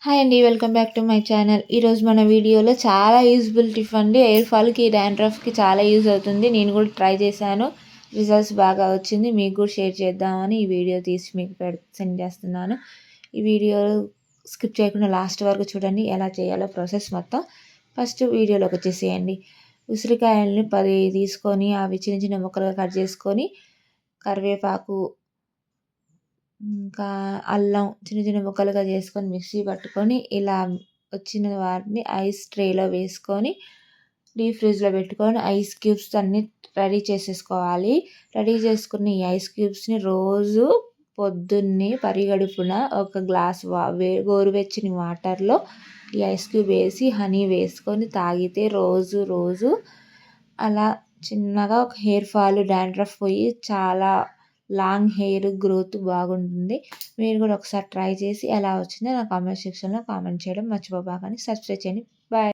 Hi అండి. Welcome back to my channel. ఈరోజు మన వీడియోలో చాలా యూజ్‌బుల్ టిప్ అండి. హెయిర్ ఫాల్‌కి, డాండ్రఫ్‌కి చాలా యూజ్ అవుతుంది. నేను కూడా ట్రై చేశాను. రిజల్ట్స్ బాగా వచ్చింది. మీకు కూడా షేర్ చేద్దామని ఈ వీడియో తీసి మీకు సెండ్ చేస్తున్నాను. ఈ వీడియో స్కిప్ చేయకుండా లాస్ట్ వరకు చూడండి. ఎలా చేయాలో ప్రాసెస్ మొత్తం. ఫస్ట్ వీడియోలోకి వచ్చేసేయండి. ఉసిరికాయలని 10 తీసుకొని అవి చిన్న చిన్న ముక్కలుగా కట్ చేసుకొని, కరివేపాకు, ఇంకా అల్లం చిన్న చిన్న ముక్కలుగా చేసుకొని మిక్సీ పట్టుకొని, ఇలా వచ్చిన వాటిని ఐస్ ట్రేలో వేసుకొని డీప్ ఫ్రిడ్జ్లో పెట్టుకొని ఐస్ క్యూబ్స్ అన్నీ రెడీ చేసేసుకోవాలి. రెడీ చేసుకున్న ఈ ఐస్ క్యూబ్స్ని రోజు పొద్దున్నే పరిగడుపున ఒక గ్లాస్ గోరువెచ్చని వాటర్లో ఈ ఐస్ క్యూబ్ వేసి హనీ వేసుకొని తాగితే రోజు రోజు అలా చిన్నగా ఒక హెయిర్ ఫాల్, డాండ్రఫ్ పోయి చాలా లాంగ్ హెయిర్ గ్రోత్ బాగుంటుంది. మీరు కూడా ఒకసారి ట్రై చేసి ఎలా వచ్చిందో నా కామెంట్ సెక్షన్లో కామెంట్ చేయడం మర్చిపోకండి. సబ్స్క్రైబ్ చేయండి. బాయ్.